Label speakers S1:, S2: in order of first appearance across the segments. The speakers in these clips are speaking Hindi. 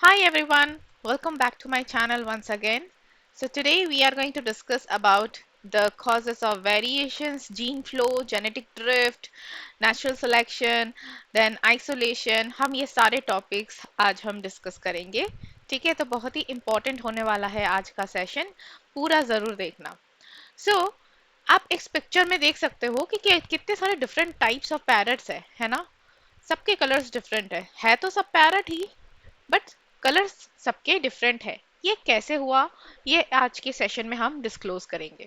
S1: Hi everyone, welcome back to my channel once again. So today we are going to discuss about the causes of variations, gene flow, genetic drift, natural selection, then isolation. हम ये सारे टॉपिक्स आज हम डिस्कस करेंगे. ठीक है, तो बहुत ही इम्पोर्टेंट होने वाला है आज का सेशन. पूरा ज़रूर देखना. So आप इस पिक्चर में देख सकते हो कि कितने सारे डिफरेंट टाइप्स ऑफ पैरट्स है ना. सबके कलर्स डिफरेंट है तो सब पैरट ही, बट कलर्स सबके डिफरेंट है. ये कैसे हुआ, ये आज के सेशन में हम डिस्क्लोज करेंगे.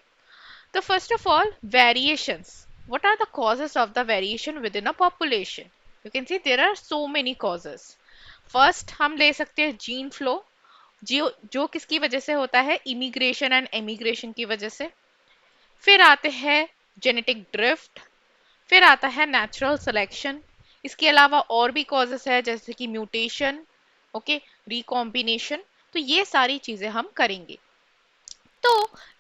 S1: तो first of all, variations. What are the causes of the variation within a population? You can see there are so many causes. First हम ले सकते हैं जीन फ्लो, जो किसकी वजह से होता है? इमिग्रेशन एंड एमिग्रेशन की वजह से. फिर आते हैं जेनेटिक ड्रिफ्ट. फिर आता है नेचुरल सिलेक्शन. इसके अलावा और भी कॉजेस है जैसे कि म्यूटेशन, ओके, रिकॉम्बिनेशन. तो ये सारी चीजें हम करेंगे. तो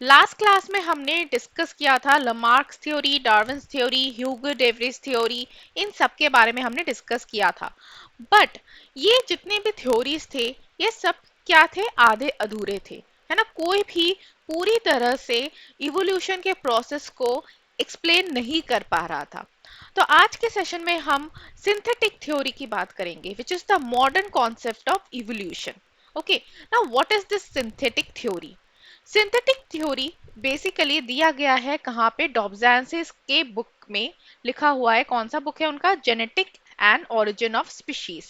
S1: लास्ट क्लास में हमने डिस्कस किया था लमार्क्स थ्योरी, डार्विन्स थ्योरी, ह्यूगो डेवरिस थ्योरी. इन सब के बारे में हमने डिस्कस किया था. बट ये जितने भी थ्योरीज थे, ये सब क्या थे? आधे अधूरे थे, है ना. कोई भी पूरी तरह से इवोल्यूशन के प्रोसेस को एक्सप्लेन नहीं कर पा रहा था. तो आज के सेशन में हम सिंथेटिक थ्योरी की बात करेंगे, which is the modern concept of evolution. Okay, now what is this synthetic theory? Synthetic theory basically दिया गया है कहाँ पे? डॉब्ज़ैंसिस के बुक में लिखा हुआ है. कौन सा बुक है उनका? Genetic and origin of species.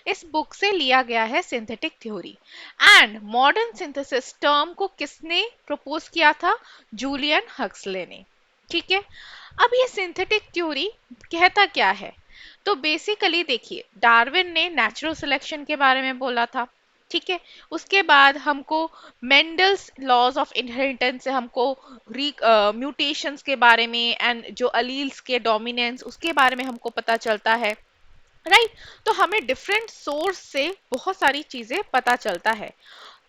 S1: इस बुक से लिया गया है synthetic theory. And modern synthesis term को किसने प्रपोज किया था? जूलियन हक्सले ने. ठीक है. अब ये सिंथेटिक थ्योरी कहता क्या है? तो बेसिकली देखिए, डार्विन ने नेचुरल सिलेक्शन के बारे में बोला था. ठीक है. उसके बाद हमको मेंडल्स लॉज ऑफ इनहेरिटेंस से हमको म्यूटेशंस के बारे में एंड जो अलील्स के डोमिनेंस उसके बारे में हमको पता चलता है. राइट. तो हमें डिफरेंट सोर्स से बहुत सारी चीजें पता चलता है.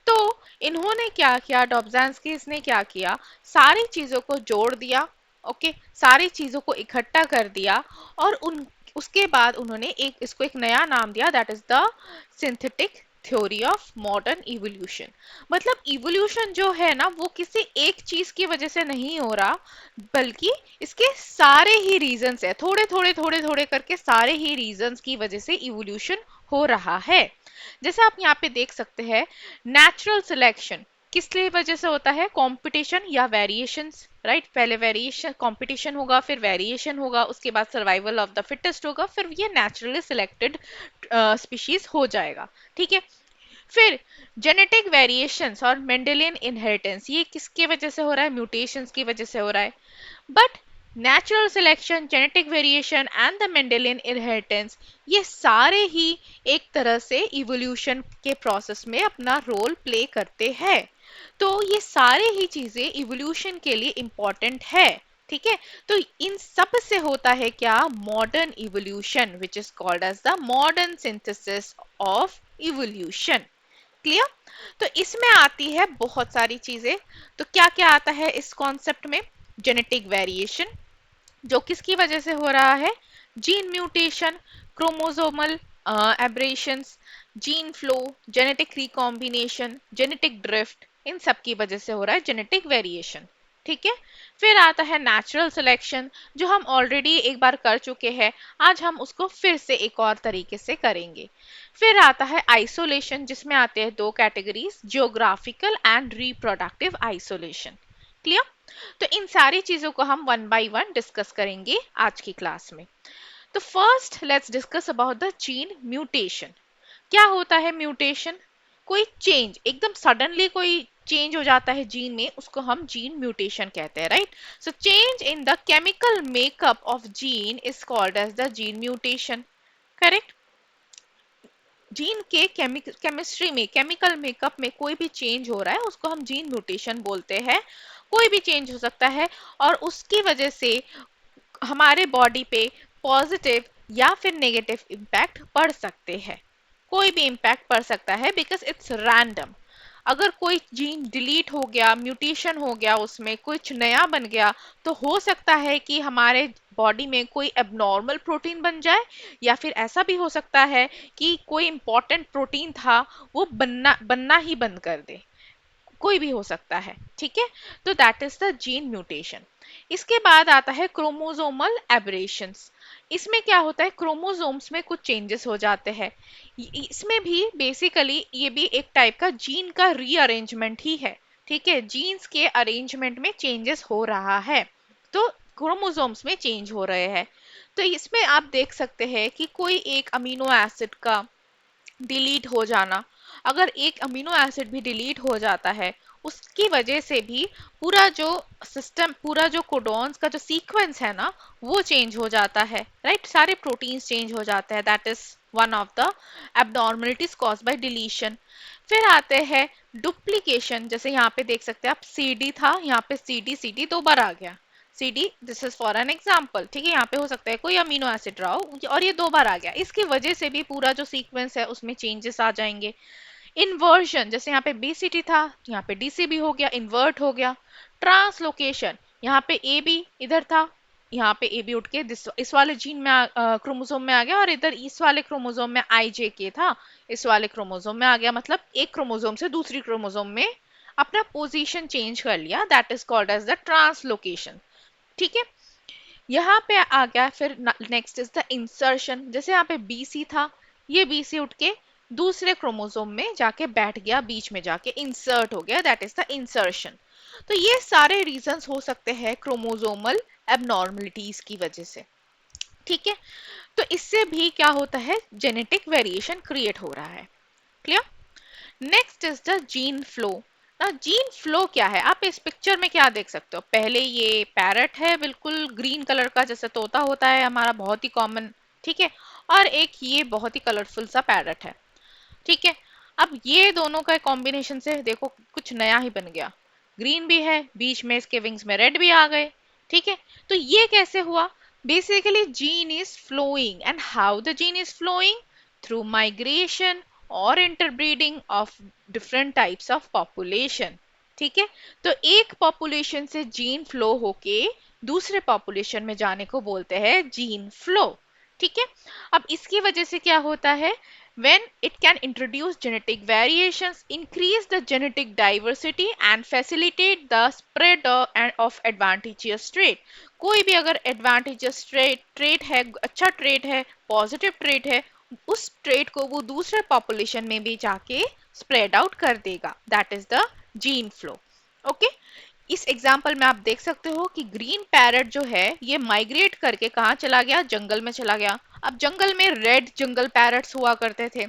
S1: तो इन्होंने क्या किया? डॉब्ज़ान्स्की ने क्या किया? सारी चीजों को जोड़ दिया. ओके, सारी चीजों को इकट्ठा कर दिया. और उन उसके बाद उन्होंने इसको एक नया नाम दिया, that is the synthetic theory of modern evolution. मतलब इवोल्यूशन जो है ना, वो किसी एक चीज की वजह से नहीं हो रहा, बल्कि इसके सारे ही रीजंस है. थोड़े थोड़े थोड़े थोड़े करके सारे ही रीजंस की वजह से इवोल्यूशन हो रहा है. जैसे आप यहाँ पे देख सकते हैं, नेचुरल सिलेक्शन किस लिए वजह से होता है? कंपटीशन या वेरिएशंस. राइट. पहले वेरिएशन कंपटीशन होगा, फिर वेरिएशन होगा, उसके बाद सर्वाइवल ऑफ द फिटेस्ट होगा, फिर ये नेचुरली सिलेक्टेड स्पीशीज हो जाएगा. ठीक है. फिर जेनेटिक वेरिएशंस और मेंडेलियन इनहेरिटेंस, ये किसकी वजह से हो रहा है? म्यूटेशंस की वजह से हो रहा है. But natural selection, genetic variation and the Mendelian inheritance, ये सारे ही एक तरह से इवोल्यूशन के प्रोसेस में अपना रोल प्ले करते हैं. तो ये सारे ही चीजें इवोल्यूशन के लिए इंपॉर्टेंट है. ठीक है. तो इन सब से होता है क्या? Modern evolution, which is called as the modern synthesis of evolution. Clear? तो इसमें आती है बहुत सारी चीजें. तो क्या क्या आता है इस कॉन्सेप्ट में? जेनेटिक वेरिएशन, जो किसकी वजह से हो रहा है? Gene mutation, chromosomal aberrations, gene flow, genetic recombination, genetic drift, इन सब की वजह से हो रहा है जेनेटिक वेरिएशन. ठीक है. फिर आता है नेचुरल सिलेक्शन, जो हम ऑलरेडी एक बार कर चुके हैं. आज हम उसको फिर से एक और तरीके से करेंगे. फिर आता है आइसोलेशन, जिसमें आते हैं दो categories, geographical and reproductive isolation. Clear? तो इन सारी चीजों को हम वन बाय वन डिस्कस करेंगे आज की क्लास में. तो first let's discuss about the gene mutation. क्या होता है म्यूटेशन? कोई चेंज, एकदम सडनली कोई चेंज हो जाता है जीन में, उसको हम जीन म्यूटेशन कहते हैं. Right. So change in the chemical makeup of gene is called as the gene mutation. Correct. Gene के केमिस्ट्री में, केमिकल मेकअप में कोई भी चेंज हो रहा है, उसको हम जीन म्यूटेशन बोलते हैं. कोई भी चेंज हो सकता है और उसकी वजह से हमारे बॉडी पे पॉजिटिव या फिर नेगेटिव इम्पैक्ट पड़ सकते हैं. कोई भी इम्पैक्ट पड़ सकता है, बिकॉज इट्स रैंडम. अगर कोई जीन डिलीट हो गया, म्यूटेशन हो गया, उसमें कुछ नया बन गया, तो हो सकता है कि हमारे बॉडी में कोई एबनॉर्मल प्रोटीन बन जाए, या फिर ऐसा भी हो सकता है कि कोई इंपॉर्टेंट प्रोटीन था वो बनना बनना ही बंद कर दे। कोई भी हो सकता है, ठीक है। तो that is the gene mutation. इसके बाद आता है क्रोमोसोमल एबरेशंस। इसमें क्या होता है, क्रोमोसोम्स में कुछ चेंजेस हो जाते हैं। इसमें भी बेसिकली ये भी एक टाइप का जीन का रीअरेंजमेंट ही है, ठीक है। जीन्स के अरेंजमेंट में चेंजेस हो रहा है, तो क्रोमोसोम्स में चेंज हो रहे हैं। तो इसमें आप देख सकते हैं कि कोई एक अमीनो एसिड का डिलीट हो जाना, अगर एक अमीनो एसिड भी डिलीट हो जाता है, उसकी वजह से भी पूरा जो सिस्टम, पूरा जो कोडॉन्स का जो सीक्वेंस है ना, वो चेंज हो जाता है, राइट। सारे प्रोटीन्स चेंज हो जाते हैं। That is one of the abnormalities cause by deletion. फिर आते हैं डुप्लीकेशन। जैसे यहाँ पे देख सकते हैं आप, सी डी था, यहाँ पे सी डी, सी डी दो बार आ गया। C D, this is for an example, ठीक है। यहाँ पे हो सकता है कोई अमीनो एसिड रहा हो और ये दो बार आ गया, इसकी वजह से भी पूरा जो सीक्वेंस है उसमें चेंजेस आ जाएंगे। इन्वर्जन, जैसे यहाँ पे बीसीटी था, यहाँ पे डीसीबी हो गया, इन्वर्ट हो गया। ट्रांसलोकेशन, यहाँ पे ए बी इधर था, यहाँ पे ए बी उठ के इस वाले जीन में क्रोमोसोम में आ गया, और इधर इस वाले क्रोमोसोम में आई जे के था, इस वाले क्रोमोसोम में आ गया। मतलब एक क्रोमोसोम से दूसरी क्रोमोसोम में अपना पोजीशन चेंज कर लिया। That is called as the translocation, ठीक है। यहाँ पे आ गया। फिर नेक्स्ट इज द इंसर्शन। जैसे यहाँ पे बीसी था, ये बीसी उठ के दूसरे क्रोमोसोम में जाके बैठ गया, बीच में जाके इंसर्ट हो गया। That is the insertion. तो ये सारे रीजंस हो सकते हैं क्रोमोसोमल एबनॉर्मलिटीज की वजह से, ठीक है। तो इससे भी क्या होता है, जेनेटिक वेरिएशन क्रिएट हो रहा है। Clear. Next is the gene flow. ना जीन फ्लो क्या है, आप इस पिक्चर में क्या देख सकते हो। पहले ये पैरट है, बिल्कुल ग्रीन कलर का, जैसे तोता होता है हमारा, बहुत ही कॉमन, ठीक है। और एक ये बहुत ही कलरफुल सा पैरट है, ठीक है। अब ये दोनों का कॉम्बिनेशन से देखो कुछ नया ही बन गया। ग्रीन भी है, बीच में इसके विंग्स में रेड भी आ गए, ठीक है। तो ये कैसे हुआ, basically gene is flowing, and how the gene is flowing, through migration और interbreeding of different types of population, ठीक है। तो एक पॉपुलेशन से जीन फ्लो होके दूसरे पॉपुलेशन में जाने को बोलते हैं जीन फ्लो, ठीक है। अब इसकी वजह से क्या होता है, when it can introduce genetic variations, increase the genetic diversity and facilitate the spread of advantageous trait। कोई भी अगर advantageous trait है, अच्छा trait है, positive trait है, उस trait को वो दूसरे population में भी जाके spread out कर देगा। That is the gene flow। Okay. इस एग्जाम्पल में आप देख सकते हो कि ग्रीन पैरट जो है ये माइग्रेट करके कहाँ चला गया, जंगल में चला गया। अब जंगल में रेड जंगल पैरट्स हुआ करते थे,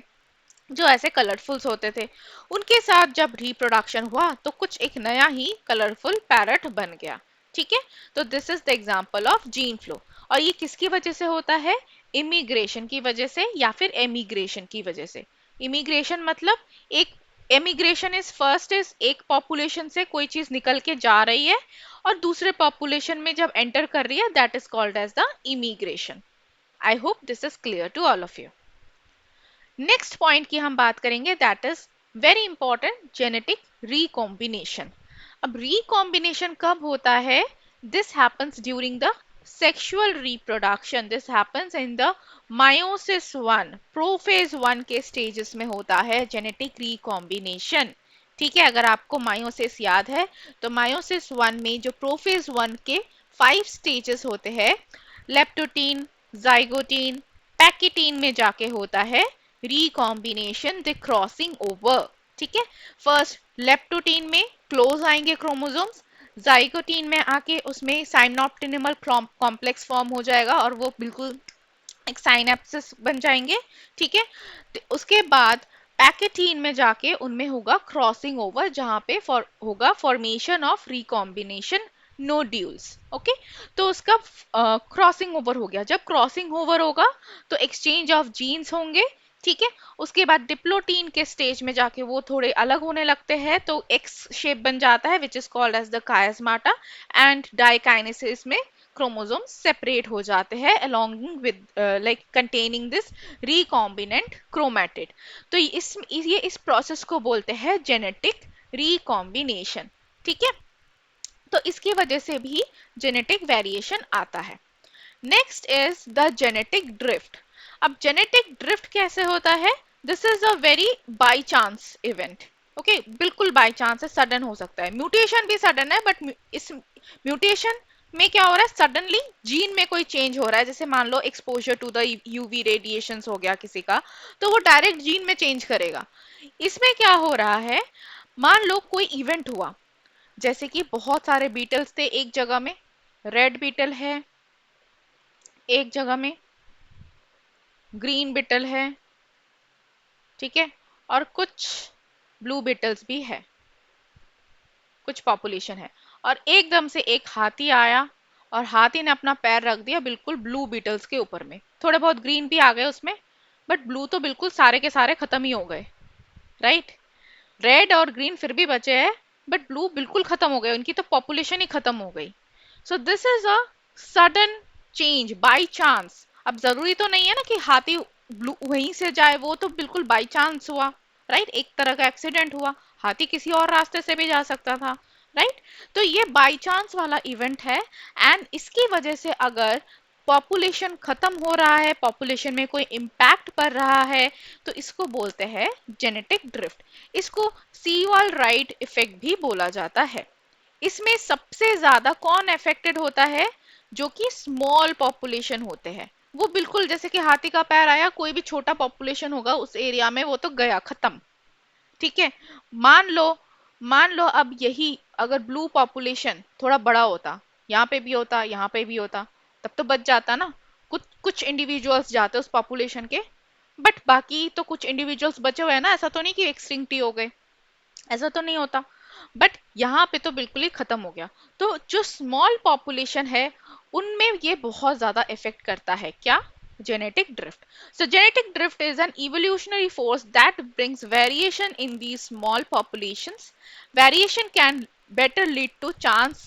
S1: जो ऐसे कलरफुल्स होते थे। उनके साथ जब रिप्रोडक्शन हुआ तो कुछ एक नया ही कलरफुल पैरट बन गया, ठीक है। तो this is the example of gene flow. और ये किसकी वजह से होता है, इमिग्रेशन की वजह से या फिर एमिग्रेशन की वजह से। इमिग्रेशन मतलब एक, एमिग्रेशन इज फर्स्ट इज एक पॉपुलेशन से कोई चीज निकल के जा रही है और दूसरे पॉपुलेशन में जब एंटर कर रही है, that is called as the immigration. I hope this is clear to all of you. Next point की हम बात करेंगे, that is very important, genetic recombination. अब रिकॉम्बिनेशन कब होता है, this happens during the sexual reproduction. This happens in the meiosis one, prophase one के स्टेजेस में होता है जेनेटिक रिकॉम्बिनेशन, ठीक है। अगर आपको मायोसिस याद है, तो मायोसिस वन में जो प्रोफेज वन के 5 स्टेजेस होते हैं, लेप्टोटीन, जाइगोटीन, पैकिटीन में जाके होता है रिकॉम्बिनेशन, द क्रॉसिंग ओवर, ठीक है। फर्स्ट लेप्टोटीन में क्लोज आएंगे क्रोमोसोम्स, जाइगोटीन में आके उसमें साइनॉप्टिनिमल कॉम्प्लेक्स फॉर्म हो जाएगा और वो बिल्कुल एक साइनेप्सिस बन जाएंगे, ठीक है। तो उसके बाद पैकेटीन में जाके उनमें होगा क्रॉसिंग ओवर, जहां पे होगा formation of recombination nodules, okay. तो उसका क्रॉसिंग ओवर हो गया। जब क्रॉसिंग ओवर होगा तो एक्सचेंज ऑफ जीन्स होंगे, ठीक है। उसके बाद डिप्लोटीन के स्टेज में जाके वो थोड़े अलग होने लगते हैं, तो एक्स शेप बन जाता है, which is called as the chiasmata, and diakinesis में क्रोमोसोम सेपरेट हो जाते हैं along with like containing this recombinant chromatid. तो इस प्रोसेस को बोलते हैं जेनेटिक रिकॉम्बिनेशन। ठीक है, तो इसकी वजह से भी जेनेटिक वेरिएशन आता है। Next is the genetic drift. अब जेनेटिक ड्रिफ्ट कैसे होता है? This is a very by chance event. Okay, बिल्कुल बाय चांस है, सडन हो सकता है। म्यूटेशन भी सडन है, बट इस म्यूटेशन में क्या हो रहा है, सडनली जीन में कोई चेंज हो रहा है। जैसे मान लो exposure to the UV radiation हो गया किसी का, तो वो डायरेक्ट जीन में चेंज करेगा। इसमें क्या हो रहा है, मान लो कोई इवेंट हुआ, जैसे कि बहुत सारे बीटल्स थे एक जगह में, रेड बीटल है एक जगह में, ग्रीन बीटल है, ठीक है, और कुछ ब्लू बीटल्स भी है, कुछ पॉपुलेशन है। और एकदम से एक हाथी आया और हाथी ने अपना पैर रख दिया बिल्कुल ब्लू बीटल्स के ऊपर में। थोड़े बहुत ग्रीन भी आ गए उसमें, बट ब्लू तो बिल्कुल सारे के सारे खत्म ही हो गए, राइट। रेड और ग्रीन फिर भी बचे हैं, बट ब्लू बिल्कुल खत्म हो गए, उनकी तो पॉपुलेशन ही खत्म हो गई। सो this is a sudden change by chance. अब जरूरी तो नहीं है ना कि हाथी ब्लू वहीं से जाए, वो तो बिल्कुल बाय चांस हुआ, राइट, एक तरह का एक्सीडेंट हुआ। हाथी किसी और रास्ते से भी जा सकता था, राइट। तो ये बाय चांस वाला इवेंट है, एंड इसकी वजह से अगर पॉपुलेशन खत्म हो रहा है, पॉपुलेशन में कोई इम्पैक्ट पड़ रहा है, तो इसको बोलते हैं जेनेटिक ड्रिफ्ट। इसको सीवाल राइट इफेक्ट भी बोला जाता है। इसमें सबसे ज्यादा कौन अफेक्टेड होता है? जो कि स्मॉल पॉपुलेशन होते हैं। वो बिल्कुल जैसे कि हाथी का पैर आया, कोई भी छोटा पॉपुलेशन होगा उस एरिया में, वो तो गया, खत्म। ठीक है, मान लो मान लो अब यही अगर ब्लू पॉपुलेशन थोड़ा बड़ा होता, यहाँ पे भी होता, यहाँ पे भी होता, तब तो बच जाता ना। कुछ कुछ इंडिविजुअल्स जाते उस पॉपुलेशन के, बट बाकी तो कुछ इंडिविजुअल्स बचे हुए हैं ना, ऐसा तो नहीं कि एक्सटिंक्ट ही हो गए, ऐसा तो नहीं होता। बट यहाँ पे तो बिल्कुल ही खत्म हो गया। तो जो स्मॉल पॉपुलेशन है, उनमें ये बहुत ज्यादा इफेक्ट करता है, क्या? genetic drift. So genetic drift is an evolutionary force that brings variation in these small populations. Variation can better lead to chance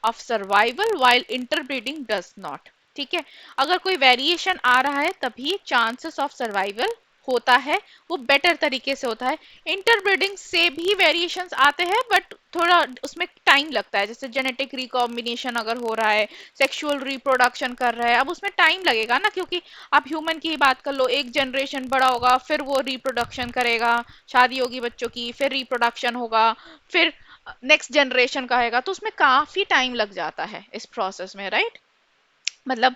S1: of survival while interbreeding does not. ठीक है, अगर कोई वेरिएशन आ रहा है तभी चांसेस ऑफ सर्वाइवल होता है, वो बेटर तरीके से होता है। इंटरब्रीडिंग से भी वेरिएशंस आते हैं, बट थोड़ा उसमें टाइम लगता है। जैसे जेनेटिक रिकॉम्बिनेशन अगर हो रहा है, सेक्सुअल रिप्रोडक्शन कर रहा है, अब उसमें टाइम लगेगा ना, क्योंकि आप ह्यूमन की ही बात कर लो, एक जनरेशन बड़ा होगा, फिर वो रिप्रोडक्शन करेगा, शादी होगी बच्चों की, फिर रिप्रोडक्शन होगा, फिर नेक्स्ट जनरेशन का आएगा, तो उसमें काफी टाइम लग जाता है इस प्रोसेस में, राइट। मतलब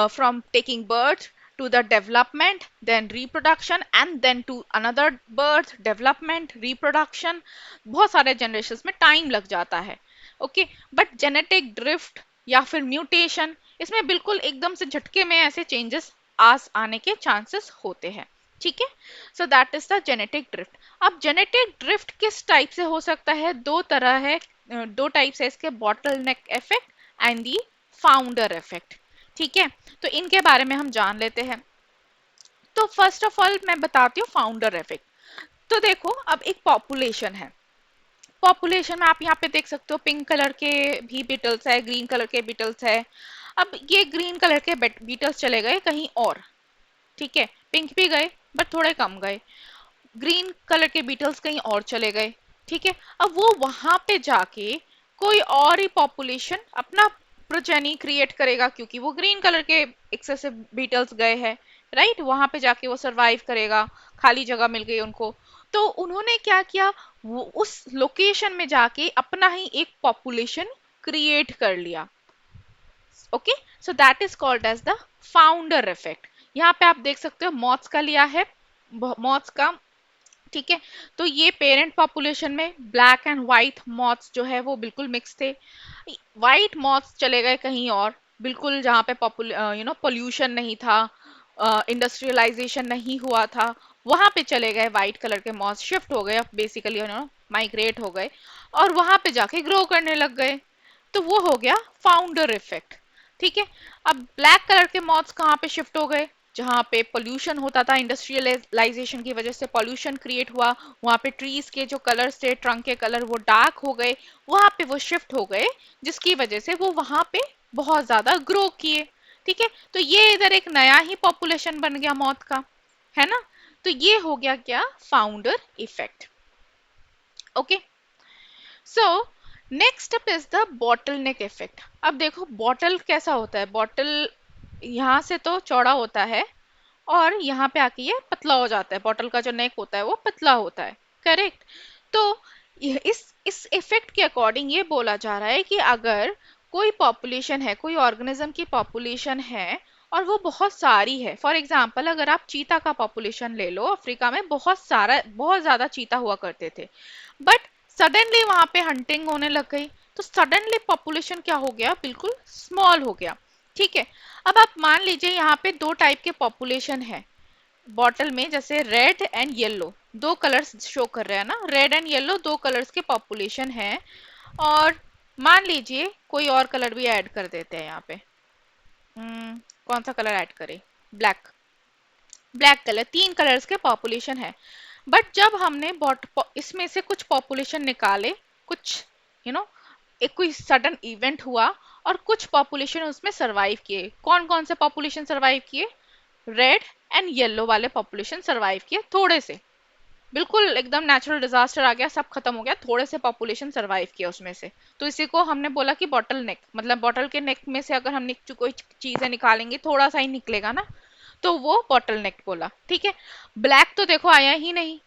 S1: from taking birth to the development, then reproduction, and then to another birth, development, reproduction, बहुत सारे generations में time लग जाता है। ओके, बट जेनेटिक ड्रिफ्ट या फिर म्यूटेशन, इसमें बिल्कुल एकदम से झटके में ऐसे चेंजेस आने के चांसेस होते हैं। ठीक है, सो that is the genetic drift. अब जेनेटिक ड्रिफ्ट किस टाइप से हो सकता है? दो तरह है, दो टाइप्स है इसके, bottle neck effect and the founder effect. ठीक है, तो इनके बारे में हम जान लेते हैं। तो फर्स्ट ऑफ ऑल मैं बताती हूँ फाउंडर इफेक्ट। तो देखो, अब एक पॉपुलेशन है, पॉपुलेशन में आप यहाँ पे देख सकते हो पिंक कलर के भी बीटल्स है, ग्रीन कलर के बीटल्स है। अब ये ग्रीन कलर के बीटल्स चले गए कहीं और, ठीक है, पिंक भी गए बट थोड़े कम गए, ग्रीन कलर के बीटल्स कहीं और चले गए, ठीक है। अब वो वहां पे जाके कोई और ही पॉपुलेशन अपना प्रोजेनी क्रिएट करेगा, क्योंकि वो ग्रीन कलर के एक्सेसिव बीटल्स गए हैं, राइट, वहां पे जाके वो सरवाइव करेगा, खाली जगह मिल गई उनको। तो उन्होंने क्या किया, वो उस लोकेशन में जाके अपना ही एक पॉपुलेशन क्रिएट कर लिया। Okay, so that is called as the founder effect. यहाँ पे आप देख सकते हो मॉथ्स का लिया है, मॉथ्स का, ठीक है। तो ये पेरेंट पॉपुलेशन में ब्लैक एंड व्हाइट मॉथ्स जो है वो बिल्कुल मिक्स थे। व्हाइट मॉथ्स चले गए कहीं और, बिल्कुल जहाँ पे पोल्यूशन नहीं था, इंडस्ट्रियलाइजेशन नहीं हुआ था, वहां पे चले गए व्हाइट कलर के मॉथ्स, शिफ्ट हो गए, बेसिकली माइग्रेट हो गए और वहां पे जाके ग्रो करने लग गए। तो वो हो गया फाउंडर इफेक्ट। ठीक है, अब ब्लैक कलर के मॉथ्स कहाँ पे शिफ्ट हो गए? जहाँ पे पोल्यूशन होता था, इंडस्ट्रियलाइजेशन की वजह से पोल्यूशन क्रिएट हुआ, वहां पे ट्रीज के जो कलर्स थे, ट्रंक के कलर वो डार्क हो गए, वहां पे वो शिफ्ट हो गए, जिसकी वजह से वो वहां पे बहुत ज्यादा ग्रो किए। ठीक है, तो ये इधर एक नया ही पॉपुलेशन बन गया मौत का, है ना। तो ये हो गया क्या, founder effect. Okay, so next step is the bottle neck effect. अब देखो बॉटल कैसा होता है, बॉटल यहां से तो चौड़ा होता है और यहाँ पे आके ये पतला हो जाता है, बॉटल का जो नेक होता है वो पतला होता है, करेक्ट। तो इस इफेक्ट के अकॉर्डिंग ये बोला जा रहा है कि अगर कोई पॉपुलेशन है, कोई ऑर्गेनिज्म की पॉपुलेशन है और वो बहुत सारी है, फॉर एग्जांपल अगर आप चीता का पॉपुलेशन ले लो, अफ्रीका में बहुत सारा, बहुत ज्यादा चीता हुआ करते थे, बट सडनली वहां पे हंटिंग होने लग गई, तो सडनली पॉपुलेशन क्या हो गया, बिल्कुल स्मॉल हो गया। ठीक है, अब आप मान लीजिए यहाँ पे दो टाइप के पॉपुलेशन है बॉटल में, जैसे रेड एंड येलो, दो कलर्स शो कर रहे हैं ना, रेड एंड येलो दो कलर्स के पॉपुलेशन है। और मान लीजिए कोई और कलर भी ऐड कर देते हैं यहाँ पे, कौन सा कलर ऐड करें, ब्लैक, ब्लैक कलर, तीन कलर्स के पॉपुलेशन है। बट जब हमने इसमें से कुछ पॉपुलेशन निकाले, कुछ यू नो एक कोई सडन इवेंट हुआ और कुछ पॉपुलेशन उसमें सरवाइव किए, कौन कौन से पॉपुलेशन सरवाइव किए, रेड एंड येलो वाले पॉपुलेशन सरवाइव किए थोड़े से, बिल्कुल एकदम नेचुरल डिजास्टर आ गया, सब खत्म हो गया, थोड़े से पॉपुलेशन सरवाइव किया उसमें से, तो इसी को हमने बोला कि बॉटल नेक, मतलब बॉटल के नेक में से अगर हम कोई चीजें निकालेंगे थोड़ा सा ही निकलेगा ना, तो वो बॉटल नेक बोला। ठीक है, ब्लैक तो देखो आया ही नहीं,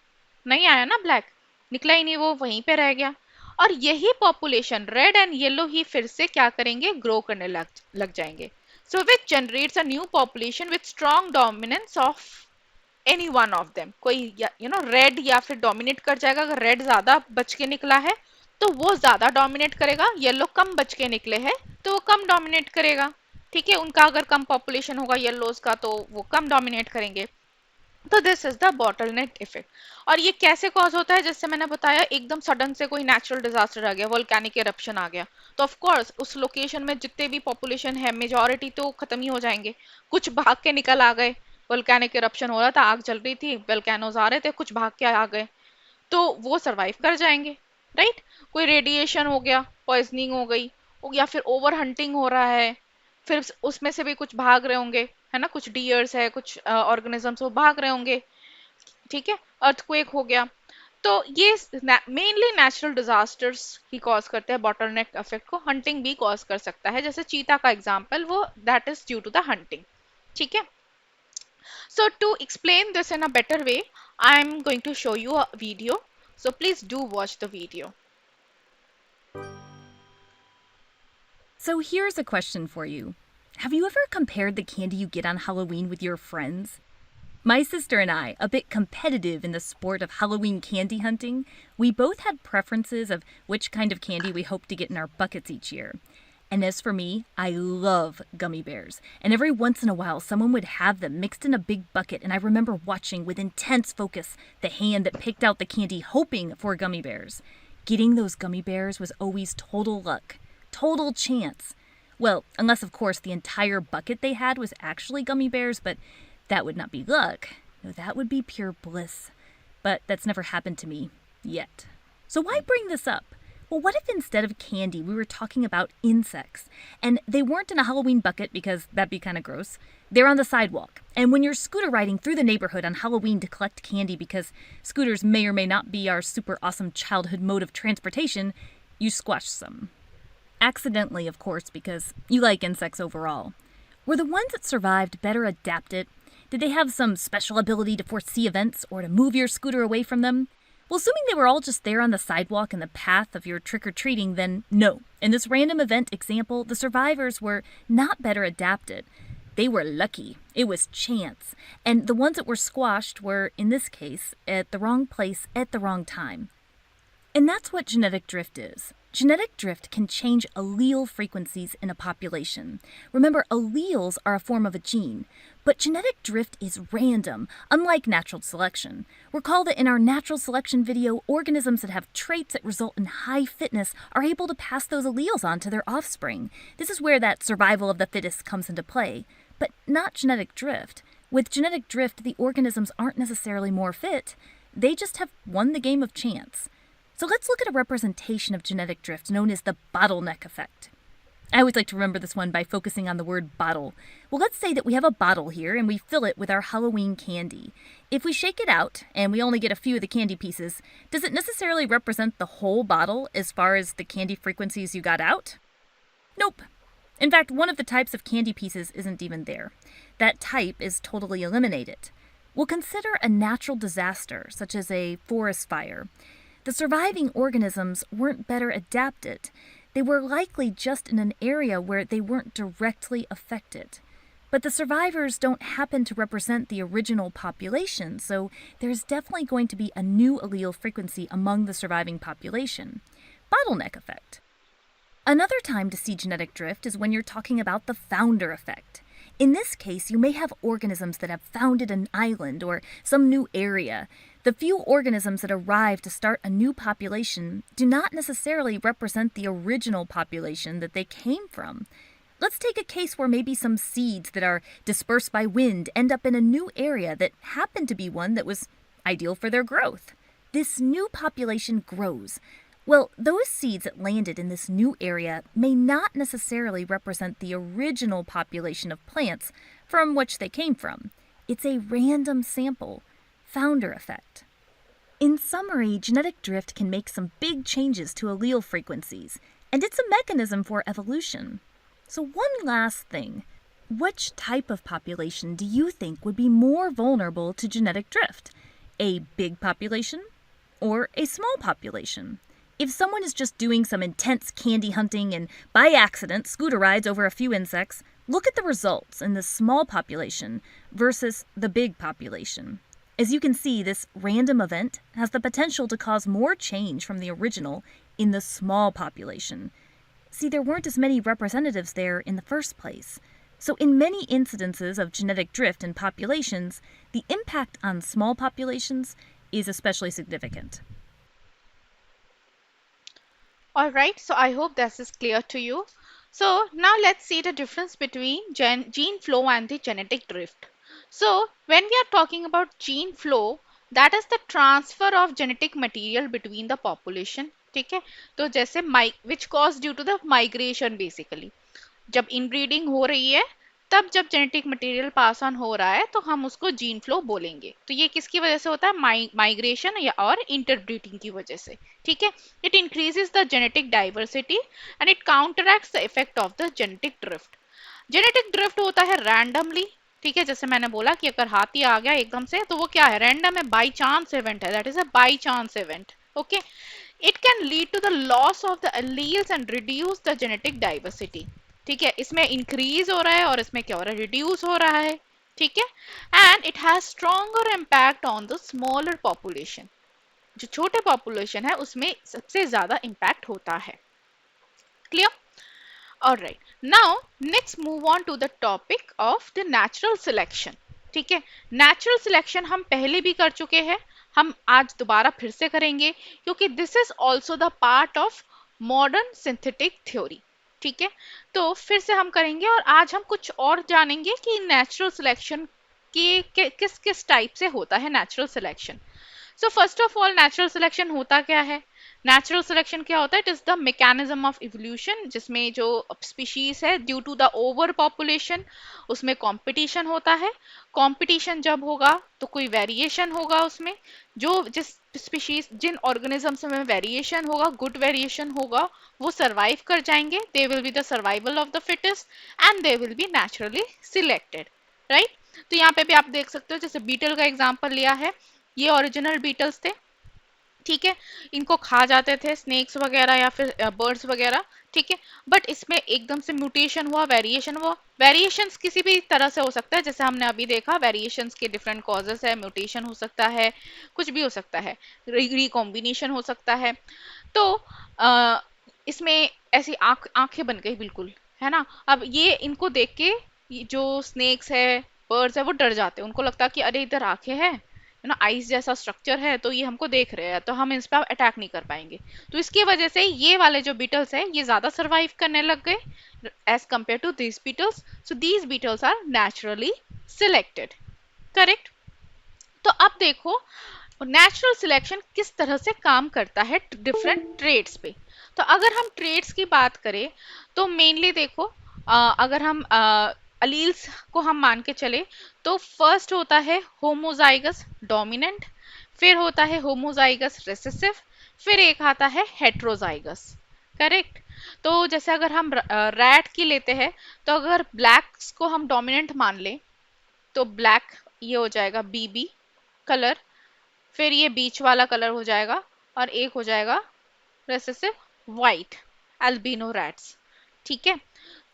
S1: नहीं आया ना ब्लैक, निकला ही नहीं, वो वहीं पे रह गया। और यही पॉपुलेशन रेड एंड येलो ही फिर से क्या करेंगे, ग्रो करने लग जाएंगे। So which generates a new population with strong dominance of any one of them, कोई रेड या फिर डोमिनेट कर जाएगा, अगर रेड ज्यादा बच के निकला है तो वो ज्यादा डोमिनेट करेगा, येलो कम बच के निकले हैं तो वो कम डोमिनेट करेगा। ठीक है, उनका अगर कम पॉपुलेशन होगा येलोज का तो वो कम डोमिनेट करेंगे। तो this is the bottleneck effect. और ये कैसे कॉज होता है, जैसे मैंने बताया, एकदम सडन से कोई नेचुरल डिजास्टर आ गया, वोल्केनिक इरप्शन आ गया, तो ऑफ कोर्स उस लोकेशन में जितने भी पॉपुलेशन है मेजॉरिटी तो खत्म ही हो जाएंगे, कुछ भाग के निकल आ गए, वोल्केनिक इरप्शन हो रहा था, आग जल रही थी, वोल्केनोज आ रहे थे, कुछ भाग के आ गए, तो वो सरवाइव कर जाएंगे, राइट। कोई रेडिएशन हो गया, पॉइजनिंग हो गई, या फिर ओवर हंटिंग हो रहा है, फिर उसमें से भी कुछ भाग रहे होंगे, है ना, कुछ डियर्स है, कुछ ऑर्गेनिजम्स वो भाग रहे होंगे। ठीक है, अर्थक्वेक हो गया, तो ये मेनली नेचुरल डिजास्टर्स ही कॉज करते हैं बॉटलनेक इफेक्ट को, हंटिंग भी कॉज कर सकता है, जैसे चीता का एग्जांपल, वो that is due to the hunting. ठीक है, so to explain this in a better way, I am going to show you a video, so please do watch the video.
S2: So here's a question for you. Have you ever compared the candy you get on Halloween with your friends? My sister and I, a bit competitive in the sport of Halloween candy hunting, we both had preferences of which kind of candy we hoped to get in our buckets each year. And as for me, I love gummy bears, and every once in a while someone would have them mixed in a big bucket, and I remember watching with intense focus the hand that picked out the candy hoping for gummy bears. Getting those gummy bears was always total luck. Total chance. Well, unless of course the entire bucket they had was actually gummy bears, but that would not be luck. No, that would be pure bliss. But that's never happened to me. Yet. So why bring this up? Well, what if instead of candy we were talking about insects? And they weren't in a Halloween bucket because that'd be kind of gross. They're on the sidewalk. And when you're scooter riding through the neighborhood on Halloween to collect candy because scooters may or may not be our super awesome childhood mode of transportation, you squash some. Accidentally, of course, because you like insects overall. Were the ones that survived better adapted? Did they have some special ability to foresee events or to move your scooter away from them? Well, assuming they were all just there on the sidewalk in the path of your trick-or-treating, then no. In this random event example, the survivors were not better adapted. They were lucky. It was chance. And the ones that were squashed were, in this case, at the wrong place at the wrong time. And that's what genetic drift is. Genetic drift can change allele frequencies in a population. Remember, alleles are a form of a gene, but genetic drift is random, unlike natural selection. Recall that in our natural selection video, organisms that have traits that result in high fitness are able to pass those alleles on to their offspring. This is where that survival of the fittest comes into play, but not genetic drift. With genetic drift, the organisms aren't necessarily more fit. They just have won the game of chance. So let's look at a representation of genetic drift known as the bottleneck effect. I always like to remember this one by focusing on the word bottle. Well, let's say that we have a bottle here and we fill it with our Halloween candy. If we shake it out and we only get a few of the candy pieces, does it necessarily represent the whole bottle as far as the candy frequencies you got out? Nope. In fact, one of the types of candy pieces isn't even there. That type is totally eliminated. We'll consider a natural disaster, such as a forest fire. The surviving organisms weren't better adapted. They were likely just in an area where they weren't directly affected. But the survivors don't happen to represent the original population, so there's definitely going to be a new allele frequency among the surviving population. Bottleneck effect. Another time to see genetic drift is when you're talking about the founder effect. In this case, you may have organisms that have founded an island or some new area. The few organisms that arrive to start a new population do not necessarily represent the original population that they came from. Let's take a case where maybe some seeds that are dispersed by wind end up in a new area that happened to be one that was ideal for their growth. This new population grows. Well, those seeds that landed in this new area may not necessarily represent the original population of plants from which they came from. It's a random sample. Founder effect. In summary, genetic drift can make some big changes to allele frequencies, and it's a mechanism for evolution. So one last thing. Which type of population do you think would be more vulnerable to genetic drift? A big population or a small population? If someone is just doing some intense candy hunting and by accident scooter rides over a few insects, look at the results in the small population versus the big population. As you can see, this random event has the potential to cause more change from the original in the small population. See, there weren't as many representatives there in the first place. So in many incidences of genetic drift in populations, the impact on small populations is especially significant.
S1: Alright, so I hope this is clear to you. So now let's see the difference between gene flow and the genetic drift. So when we are talking about gene flow, that is the transfer of genetic material between the population. ठीक है, तो जैसे which caused due to the migration basically. जब इनब्रीडिंग हो रही है तब जब जेनेटिक मटेरियल पास ऑन हो रहा है तो हम उसको जीन फ्लो बोलेंगे। तो ये किसकी वजह से होता है? माइग्रेशन या और इंटरब्रीडिंग की वजह से। ठीक है, it increases the genetic diversity and it counteracts the effect of the genetic drift. Genetic drift होता है रैंडमली। ठीक है, जैसे मैंने बोला कि अगर हाथी आ गया एकदम से तो वो क्या है? रैंडम है, बाई चांस इवेंट है, that is a by chance event. Okay, it can lead to the loss of the alleles and reduce the genetic diversity. ठीक है, इसमें इंक्रीज हो रहा है और इसमें क्या हो रहा है? रिड्यूस हो रहा है। ठीक है, and it has stronger impact on the smaller population. जो छोटे पॉपुलेशन है उसमें सबसे ज्यादा इम्पैक्ट होता है। Clear? Alright, now next move on to the topic of the natural selection. ठीक है, नेचुरल सिलेक्शन हम पहले भी कर चुके हैं, हम आज दोबारा फिर से करेंगे क्योंकि this is also the part of modern synthetic theory. ठीक है, तो फिर से हम करेंगे और आज हम कुछ और जानेंगे कि नेचुरल सिलेक्शन के किस किस टाइप से होता है natural selection. So first of all natural selection होता क्या है? नेचुरल सिलेक्शन क्या होता है? It is the mechanism of evolution जिसमें जो स्पीशीज है due to the over population उसमें कंपटीशन होता है। कंपटीशन जब होगा तो कोई वेरिएशन होगा उसमें, जो जिस स्पीशीज जिन ऑर्गेनिजम्स में वेरिएशन होगा, गुड वेरिएशन होगा, वो सर्वाइव कर जाएंगे। They will be the survival of the fittest and they will be naturally selected. Right, तो यहाँ पे भी आप देख सकते हो, जैसे बीटल का एग्जाम्पल लिया है, ये ओरिजिनल बीटल्स थे। ठीक है, इनको खा जाते थे स्नेक्स वगैरह या फिर बर्ड्स वगैरह। ठीक है, बट इसमें एकदम से म्यूटेशन हुआ, वेरिएशन हुआ। वेरिएशंस किसी भी तरह से हो सकता है, जैसे हमने अभी देखा वेरिएशंस के डिफरेंट कॉजेस है, म्यूटेशन हो सकता है, कुछ भी हो सकता है, रिकॉम्बिनेशन हो सकता है। तो इसमें ऐसी आंखें बन गई बिल्कुल, है ना। अब ये इनको देख के जो स्नेक्स है, बर्ड्स है, वो डर जाते हैं, उनको लगता है कि अरे इधर आंखें हैं, है ना, आइस जैसा स्ट्रक्चर है, तो ये हमको देख रहे हैं तो हम इस पर अटैक नहीं कर पाएंगे। तो इसकी वजह से ये वाले जो बीटल्स है ये ज्यादा सरवाइव करने लग गए as compare to this beetles. So these beetles are naturally selected. Correct. तो अब देखो नेचुरल सिलेक्शन किस तरह से काम करता है डिफरेंट ट्रेड्स पे। तो तो अगर हम ट्रेड्स की बात करें तो मेनली देखो, अगर हम अलील्स को हम मान के चले तो फर्स्ट होता है होमोजाइगस डोमिनेंट, फिर होता है होमोजाइगस रिसेसिव, फिर एक आता है हेट्रोजाइगस। करेक्ट। तो जैसे अगर हम रैट की लेते हैं, तो अगर ब्लैक्स को हम डोमिनेंट मान लें तो ब्लैक ये हो जाएगा बीबी कलर, फिर ये बीच वाला कलर हो जाएगा, और एक हो जाएगा रेसेसिव वाइट, अल्बिनो रैट्स। ठीक है।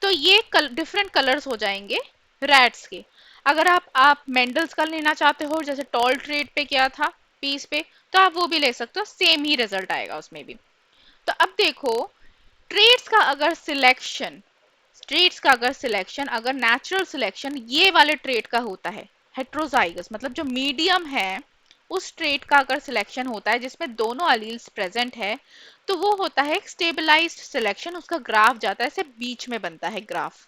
S1: तो ये डिफरेंट कलर्स हो जाएंगे रैट्स के। अगर आप मेंडल्स का लेना चाहते हो, जैसे टॉल ट्रेड पे किया था पीस पे, तो आप वो भी ले सकते हो, सेम ही रिजल्ट आएगा उसमें भी। तो अब देखो, ट्रेड्स का अगर सिलेक्शन ट्रेड्स का अगर सिलेक्शन अगर नेचुरल सिलेक्शन ये वाले ट्रेड का होता है, हेट्रोजाइगस मतलब जो मीडियम है, उस ट्रेड का अगर सिलेक्शन होता है जिसमें दोनों अलील्स प्रेजेंट है, तो वो होता है स्टेबलाइज्ड सिलेक्शन। उसका ग्राफ जाता है, ऐसे बीच में बनता है ग्राफ।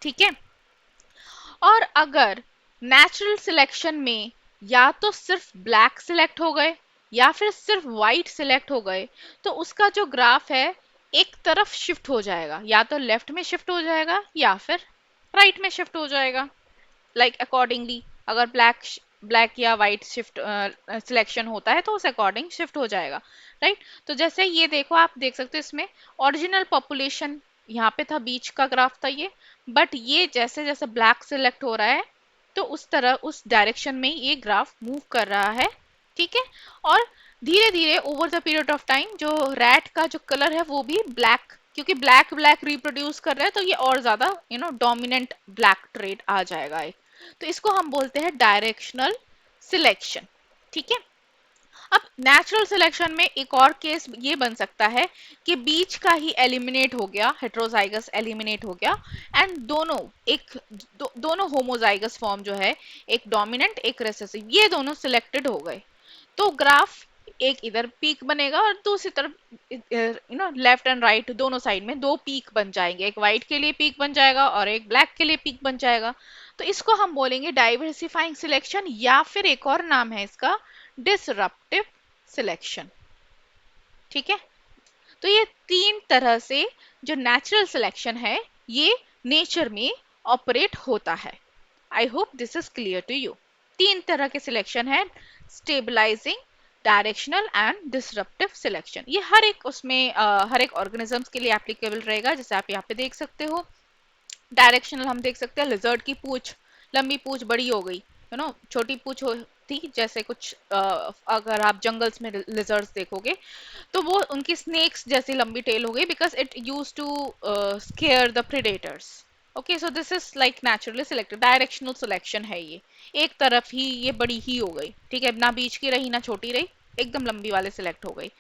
S1: ठीक है। और अगर नेचुरल सिलेक्शन में या तो सिर्फ ब्लैक सिलेक्ट हो गए या फिर सिर्फ वाइट सिलेक्ट हो गए, तो उसका जो ग्राफ है एक तरफ शिफ्ट हो जाएगा, या तो लेफ्ट में शिफ्ट हो जाएगा या फिर राइट में शिफ्ट हो जाएगा। लाइक अकॉर्डिंगली, अगर ब्लैक या वाइट शिफ्ट सिलेक्शन होता है तो उस अकॉर्डिंग शिफ्ट हो जाएगा। राइट। तो जैसे ये देखो, आप देख सकते हो इसमें ओरिजिनल पॉपुलेशन यहाँ पे था, बीच का ग्राफ था ये, बट ये जैसे जैसे ब्लैक सिलेक्ट हो रहा है तो उस तरह उस डायरेक्शन में ये ग्राफ मूव कर रहा है। ठीक है। और धीरे धीरे over the period of time जो रैट का जो कलर है वो भी ब्लैक, क्योंकि ब्लैक ब्लैक रिप्रोड्यूस कर रहा है, तो ये और ज्यादा डोमिनेंट ब्लैक ट्रेड आ जाएगा एक। तो इसको हम बोलते हैं डायरेक्शनल सिलेक्शन। ठीक है। अब नेचुरल सिलेक्शन में एक और केस ये बन सकता है कि बीच का ही एलिमिनेट हो गया, हेट्रोजाइगस एलिमिनेट हो गया, एंड दोनों होमोजाइगस फॉर्म जो है, एक डोमिनेंट एक रेसेसिव, ये दोनों सिलेक्टेड हो गए। तो ग्राफ एक इधर पीक बनेगा और दूसरी तरफ लेफ्ट एंड राइट दोनों साइड में दो पीक बन जाएंगे, एक व्हाइट के लिए पीक बन जाएगा और एक ब्लैक के लिए पीक बन जाएगा। तो इसको हम बोलेंगे डाइवर्सिफाइंग सिलेक्शन, या फिर एक और नाम है इसका डिसरप्टिव सिलेक्शन। ठीक है। तो ये तीन तरह से जो नेचुरल सिलेक्शन है ये नेचर में ऑपरेट होता है। I hope this is clear to you. तीन तरह के सिलेक्शन है, stabilising, directional and disruptive selection. ये हर एक उसमें हर एक ऑर्गेनिजम्स के लिए एप्लीकेबल रहेगा। जैसे आप यहाँ पे देख सकते हो, डायरेक्शनल हम देख सकते हैं, लिजर्ड की पूछ, लंबी पूछ बड़ी हो गई, छोटी पूछ हो थी, जैसे कुछ अगर आप जंगल्स में लिजर्ड्स देखोगे तो वो उनकी स्नेक्स जैसी लंबी टेल हो गई, because it use to scare the predators. Okay, so this is like naturally selected, directional selection है ये, एक तरफ ही ये बड़ी ही हो गई। ठीक है, ना बीच की रही ना छोटी रही, एकदम लंबी वाले सिलेक्ट हो गई।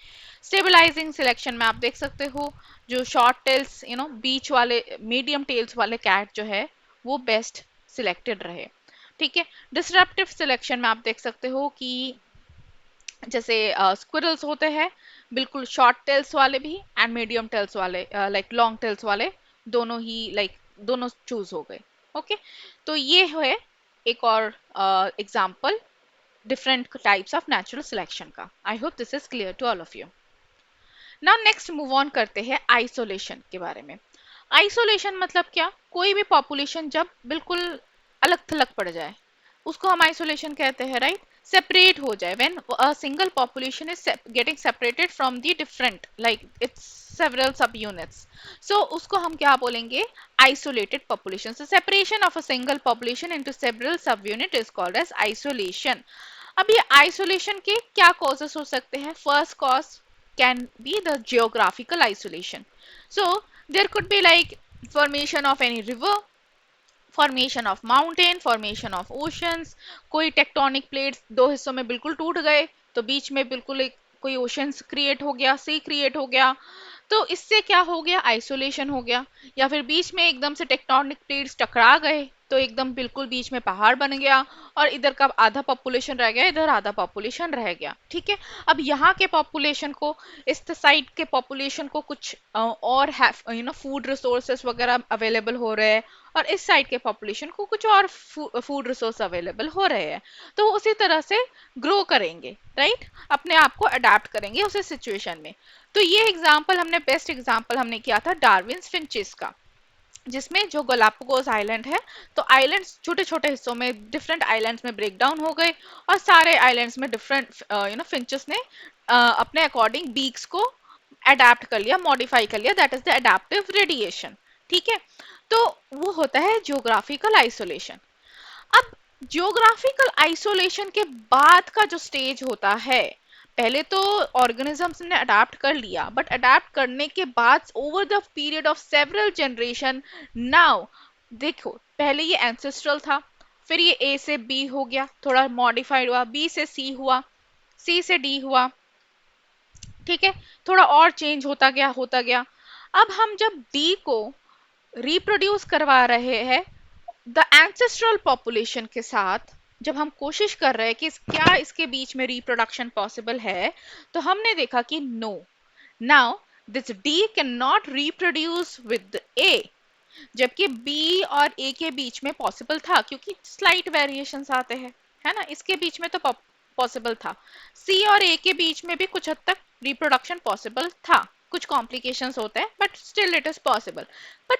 S1: स्टेबलाइजिंग सिलेक्शन में आप देख सकते हो, जो शॉर्ट टेल्स बीच वाले मीडियम टेल्स वाले कैट जो है वो बेस्ट सिलेक्टेड रहे। ठीक है। डिसरप्टिव सिलेक्शन में आप देख सकते हो कि जैसे स्क्विरल्स होते हैं, बिल्कुल शॉर्ट टेल्स वाले भी एंड मीडियम टेल्स वाले, लाइक लॉन्ग टेल्स वाले, दोनों ही लाइक दोनों चूज हो गए। ओके। तो ये है एक और example different types of natural selection का। I hope this is clear to all of you. Now next move on करते हैं आइसोलेशन के बारे में। आइसोलेशन मतलब क्या? कोई भी पॉपुलेशन जब बिल्कुल अलग थलग पड़ जाए उसको हम आइसोलेशन कहते हैं, राइट? सेपरेट हो जाए, when a single population is getting separated from the different, like it's several sub units, so उसको हम क्या बोलेंगे? Isolated population. So separation of a single population into several sub unit is called as isolation. अब ये आइसोलेशन के क्या कॉजेस हो सकते हैं? First cause can be the geographical isolation. So there could be like formation of any river, formation of mountain, formation of oceans, कोई टेक्टोनिक प्लेट्स दो हिस्सों में बिल्कुल टूट गए तो बीच में बिल्कुल एक कोई ओशंस क्रिएट हो गया, सी क्रिएट हो गया, तो इससे क्या हो गया? आइसोलेशन हो गया। या फिर बीच में एकदम से टेक्टोनिक प्लेट्स टकरा गए तो एकदम बिल्कुल बीच में पहाड़ बन गया और इधर का आधा पॉपुलेशन रह गया, इधर आधा पॉपुलेशन रह गया। ठीक है, अब यहाँ के पॉपुलेशन को, इस साइड के पॉपुलेशन को कुछ और फूड रिसोर्सेस वगैरह अवेलेबल हो रहे हैं, और इस साइड के पॉपुलेशन को कुछ और फूड रिसोर्स अवेलेबल हो रहे हैं, तो वो उसी तरह से ग्रो करेंगे, राइट, अपने आप को अडेप्ट करेंगे उस सिचुएशन में। तो ये एग्जाम्पल हमने, बेस्ट एग्जाम्पल हमने किया था डार्विन फिंचेस का, जिसमें जो गलापागोस आइलैंड है, तो आइलैंड्स छोटे छोटे हिस्सों में, डिफरेंट आइलैंड्स में ब्रेक डाउन हो गए, और सारे आइलैंड्स में डिफरेंट फिंचेस ने अपने अकॉर्डिंग बीक्स को अडेप्ट कर लिया, मॉडिफाई कर लिया, that is the adaptive radiation. ठीक है, तो वो होता है जियोग्राफिकल आइसोलेशन। अब जियोग्राफिकल आइसोलेशन के बाद का जो स्टेज होता है, पहले तो ऑर्गेनिजम्स ने अडाप्ट कर लिया, बट अडाप्ट करने के बाद over the period of several generation, now देखो पहले ये एंसेस्ट्रल था, फिर ये ए से बी हो गया, थोड़ा मॉडिफाइड हुआ, बी से सी हुआ, सी से डी हुआ, ठीक है, थोड़ा और चेंज होता गया। अब हम जब डी को रिप्रोड्यूस करवा रहे हैं द एंसेस्ट्रल पॉपुलेशन के साथ, जब हम कोशिश कर रहे हैं कि क्या इसके बीच में रिप्रोडक्शन पॉसिबल है, तो हमने देखा कि no, now this D can not reproduce with A, जबकि बी और ए के बीच में पॉसिबल था, क्योंकि स्लाइट वेरिएशंस आते हैं, है ना, इसके बीच में तो पॉसिबल था। सी और ए के बीच में भी कुछ हद तक रिप्रोडक्शन पॉसिबल था, कुछ कॉम्प्लिकेशंस होते हैं but still it is possible. But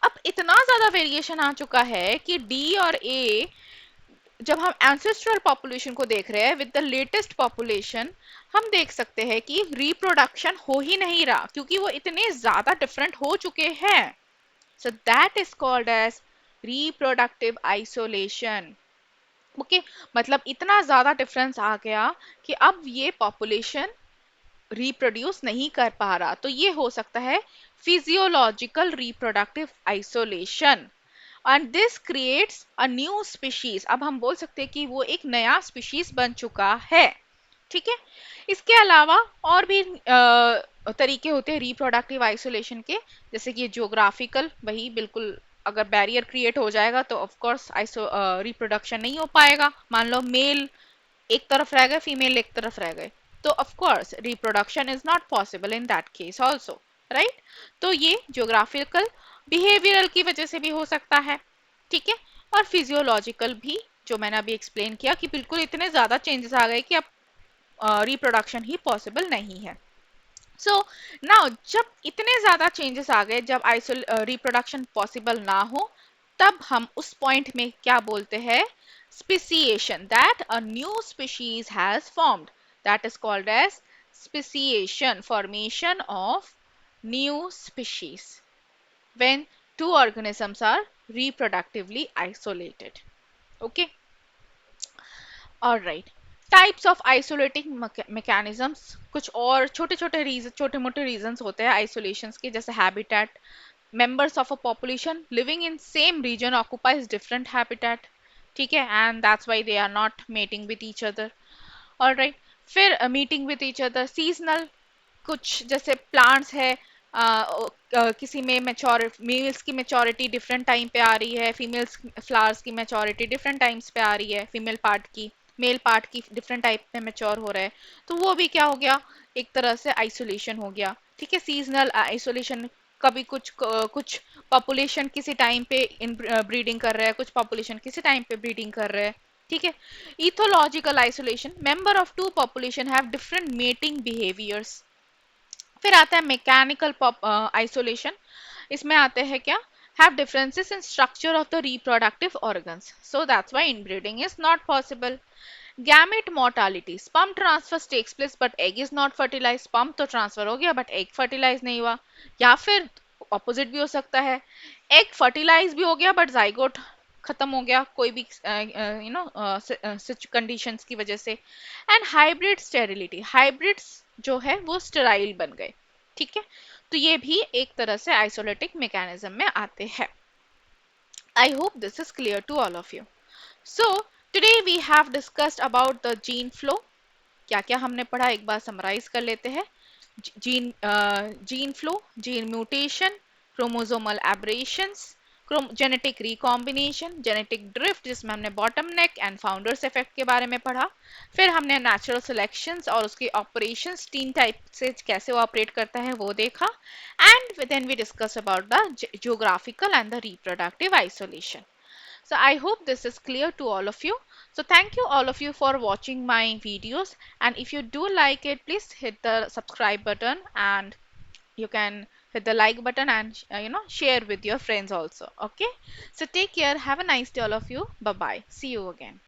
S1: अब इतना ज्यादा वेरिएशन आ चुका है कि डी और ए, जब हम एंसेस्ट्रल पॉपुलेशन को देख रहे हैं विद द लेटेस्ट पॉपुलेशन, हम देख सकते हैं कि रिप्रोडक्शन हो ही नहीं रहा, क्योंकि वो इतने ज्यादा डिफरेंट हो चुके हैं। So that is called as reproductive isolation. Okay, मतलब इतना ज्यादा डिफरेंस आ गया कि अब ये पॉपुलेशन रिप्रोड्यूस नहीं कर पा रहा, तो ये हो सकता है physiological reproductive isolation, and this creates a new species. अब हम बोल सकते हैं कि वो एक नया स्पीशीज बन चुका है। ठीक है, इसके अलावा और भी तरीके होते हैं रिप्रोडक्टिव आइसोलेशन के, जैसे कि जियोग्राफिकल, वही बिल्कुल, अगर बैरियर क्रिएट हो जाएगा तो ऑफ कोर्स रिप्रोडक्शन नहीं हो पाएगा। मान लो मेल एक तरफ रह गए, फीमेल एक तरफ रह गए, तो of course reproduction is not possible in that case also, right. तो ये जियोग्राफिकल, बिहेवियरल की वजह से भी हो सकता है, ठीक है, और फिजियोलॉजिकल भी, जो मैंने अभी एक्सप्लेन किया कि बिल्कुल इतने ज्यादा चेंजेस आ गए कि अब रिप्रोडक्शन ही पॉसिबल नहीं है। सो नाउ जब इतने ज्यादा चेंजेस आ गए, जब रिप्रोडक्शन पॉसिबल ना हो, तब हम उस पॉइंट में क्या बोलते हैं, speciation, that a new species has formed, that is called as speciation, formation of new species when two organisms are reproductively isolated. Okay, all right, types of isolating mechanisms, कुछ और छोटे छोटे रीजन, छोटे मोटे रीजंस होते हैं आइसोलेशंस के, जैसे habitat, members of a population living in same region occupies different habitat, ठीक है, and that's why they are not mating with each other, all right। फिर meeting with each other, seasonal, कुछ जैसे प्लांट्स है, किसी में मेच्योर, मेल्स की मेच्योरिटी डिफरेंट टाइम पे आ रही है, फीमेल्स फ्लावर्स की मेच्योरिटी डिफरेंट टाइम्स पे आ रही है, फीमेल पार्ट की, मेल पार्ट की डिफरेंट टाइप में मेच्योर हो रहा है, तो वो भी क्या हो गया, एक तरह से आइसोलेशन हो गया। ठीक है, सीजनल आइसोलेशन, कभी कुछ पॉपुलेशन किसी टाइम पे इन ब्रीडिंग कर रहा है, कुछ पॉपुलेशन किसी टाइम पे ब्रीडिंग कर रहा है। ठीक है, ethological isolation, member of two population have different mating behaviours. फिर आता है मैकेनिकल आइसोलेशन, इसमें आते हैं क्या, have differences in structure of the reproductive organs, so that's why inbreeding is not possible. Gamete mortality, sperm transfer takes place but egg is not fertilized, sperm तो ट्रांसफर हो गया बट egg fertilize नहीं हुआ, या फिर ऑपोजिट भी हो सकता है, egg fertilize भी हो गया बट जाइगोट खत्म हो गया, कोई भी कंडीशंस की वजह से। एंड हाइब्रिड स्टेरिलिटी, हाइब्रिड्स जो है वो स्टेराइल बन गए। ठीक है, तो ये भी एक तरह से आइसोलेटिक मैकेनिज्म में आते हैं। I hope this is clear to all of you. So today we have discussed about the gene flow. क्या क्या हमने पढ़ा एक बार समराइज कर लेते हैं। Gene flow, gene mutation, chromosomal aberrations, genetic recombination, genetic drift जिसमें हमने bottom neck and founders effect के बारे में पढ़ा। फिर हमने नेचुरल सिलेक्शंस और उसके ऑपरेशंस तीन टाइप से कैसे वो ऑपरेट करता है वो देखा। And then we discuss about the geographical and the reproductive isolation. So I hope this is clear to all of you. So thank you all of you for watching my videos, and if you do like it, please hit the subscribe button, and you can hit the like button, and share with your friends also. Okay, so take care, have a nice day all of you. Bye bye, see you again.